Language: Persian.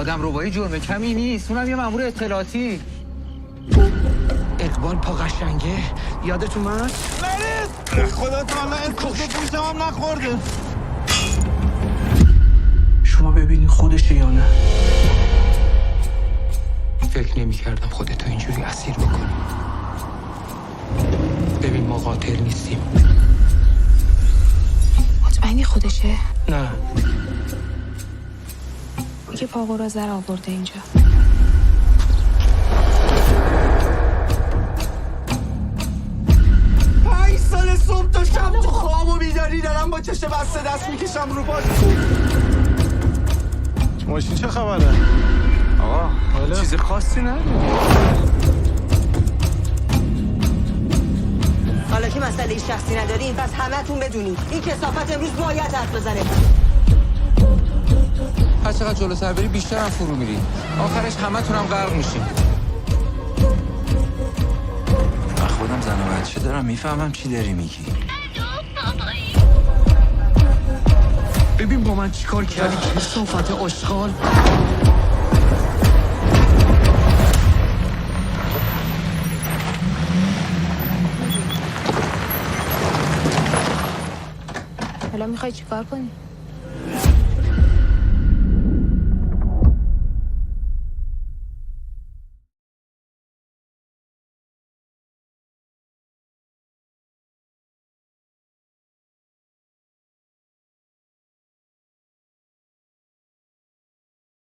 آدم ربایی جرم کمی نیست، اونم یه مأمور اطلاعاتی. اقبال پا قشنگه یادتون من؟ نرید خدا تعالی اسمش پوشم هم نخورده. شما ببینین خودشه یا نه؟ فکر نمی کردم خودتو اینجوری اسیر بکنی. ببین ما قاتل نیستیم. مطمئنی خودشه؟ نه که پاقو را زر آورده اینجا. 5 سال صبح تا شب تو خواب و بیداری دارم با چشم بسته دست میکشم رو پاش. ماشین چه خبره؟ آقا چیز خاصی نه. حالا که مسئله شخصی ندارین پس همتون بدونید این کثافت امروز باید حرف بزنه. هر چقدر جلو سر بری بیشتر هم فرو میری. آخرش همتون هم غرق میشین. من خودم زن و بچه دارم، میفهمم چی داری میگی. ببین با من چیکار کردی که صفت آشغال. حالا میخوای چیکار کنی؟